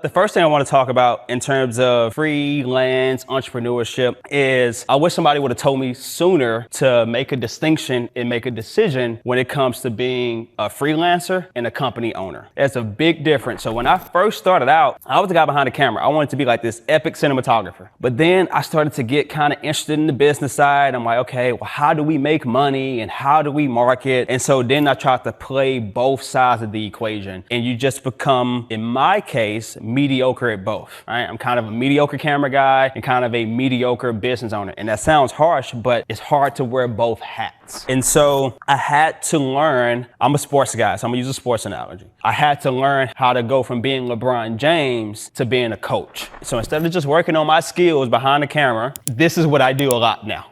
The first thing I want to talk about in terms of freelance entrepreneurship is I wish somebody would have told me sooner to make a distinction and make a decision when it comes to being a freelancer and a company owner. There's a big difference. So when I first started out, I was the guy behind the camera. I wanted to be like this epic cinematographer. But then I started to get kind of interested in the business side. I'm like, okay, well, how do we make money and how do we market? And so then I tried to play both sides of the equation, and you just become, in my case, mediocre at both. Right? I'm kind of a mediocre camera guy and kind of a mediocre business owner. And that sounds harsh, but it's hard to wear both hats. And so I had to learn, I'm a sports guy, so I'm gonna use a sports analogy. I had to learn how to go from being LeBron James to being a coach. So instead of just working on my skills behind the camera, this is what I do a lot now.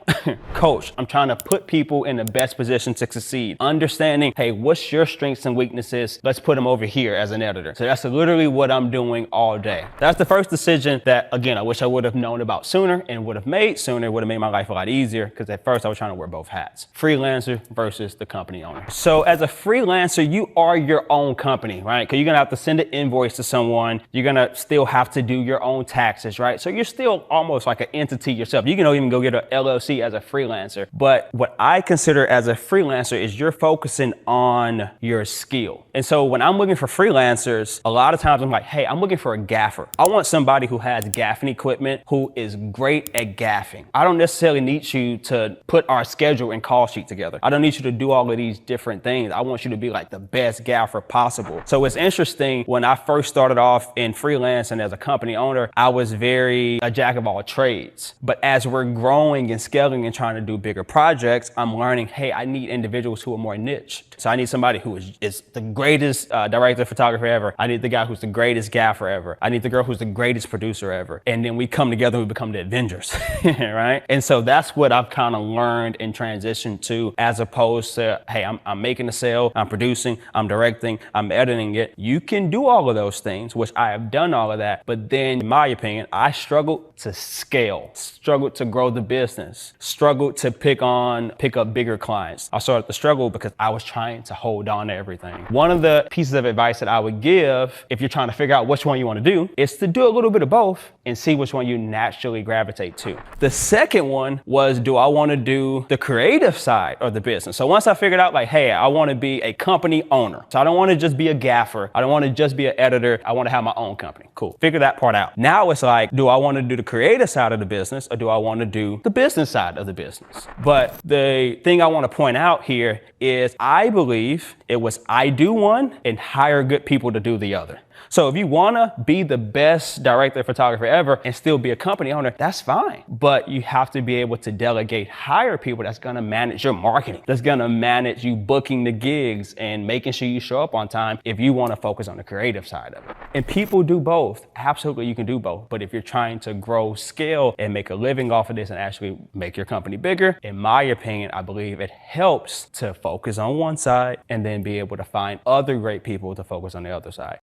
Coach, I'm trying to put people in the best position to succeed. Understanding, hey, what's your strengths and weaknesses? Let's put them over here as an editor. So that's literally what I'm doing all day. That's the first decision that, again, I wish I would have known about sooner and would have made sooner, would have made my life a lot easier, because at first I was trying to wear both hats. Freelancer versus the company owner. So as a freelancer, you are your own company, right? Because you're gonna have to send an invoice to someone. You're gonna still have to do your own taxes, right? So you're still almost like an entity yourself. You can even go get an LLC as a freelancer. But what I consider as a freelancer is you're focusing on your skill. And so when I'm looking for freelancers, a lot of times I'm like, hey, I'm looking for a gaffer. I want somebody who has gaffing equipment, who is great at gaffing. I don't necessarily need you to put our schedule and call sheet together. I don't need you to do all of these different things. I want you to be like the best gaffer possible. So it's interesting, when I first started off in freelance and as a company owner, I was very a jack of all trades. But as we're growing and scaling and trying to do bigger projects, I'm learning, hey, I need individuals who are more niched. So I need somebody who is the greatest director of photography ever. I need the guy who's the greatest gaffer ever. I need the girl who's the greatest producer ever. And then we come together and we become the Avengers, right? And so that's what I've kind of learned and transitioned to, as opposed to, hey, I'm making a sale, I'm producing, I'm directing, I'm editing it. You can do all of those things, which I have done all of that. But then, in my opinion, I struggled to scale, struggled to grow the business, struggled to pick up bigger clients. I started to struggle because I was trying to hold on to everything. One of the pieces of advice that I would give, if you're trying to figure out which one you want to do, is to do a little bit of both and see which one you naturally gravitate to. The second one was, do I want to do the creative side of the business? So once I figured out, like, hey, I want to be a company owner. So I don't want to just be a gaffer. I don't want to just be an editor. I want to have my own company. Cool. Figure that part out. Now it's like, do I want to do the creative side of the business, or do I want to do the business side of the business? But the thing I want to point out here is I believe it was I do one and hire good people to do the other. So if you want to be the best director of photography ever and still be a company owner, that's fine. But you have to be able to delegate, hire people that's going to manage your marketing, that's going to manage you booking the gigs and making sure you show up on time, if you want to focus on the creative side of it. And people do both. Absolutely, you can do both. But if you're trying to grow, scale, and make a living off of this and actually make your company bigger, in my opinion, I believe it helps to focus on one side and then be able to find other great people to focus on the other side.